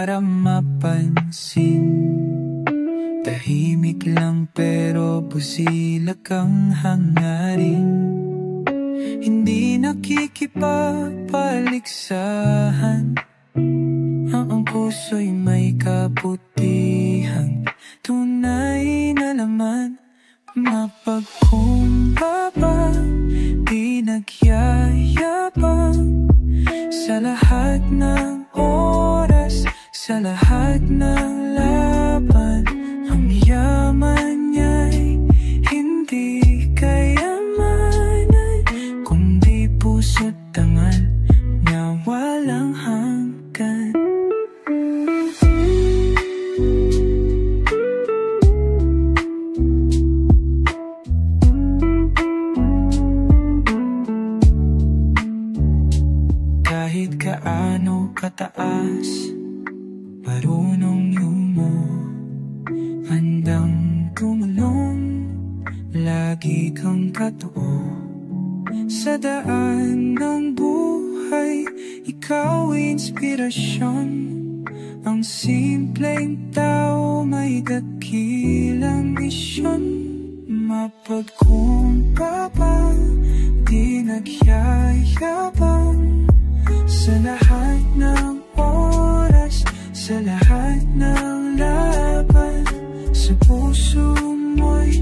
para mapansin. Tahimik lang pero busilak ang hangarin. Hindi nakikipapaligsahan, ang puso'y may kabutihan. Tunay na laman, mapagkumbaba, di nagyayabang. Sa lahat ng oras, sa lahat ng laban, ang yaman niya'y hindi kayamanan, kundi puso't tangal na walang hanggan. Kahit kaano kataas, marunong yumo, handang tumulong, lagi kang katoo. Sa daan ng buhay, ikaw inspirasyon. Ang simpleng tao may dakilang misyon. Mapagkumbaba, di nagyayabang. Sa lahat ng oras, sa lahat ng laban, sa puso mo'y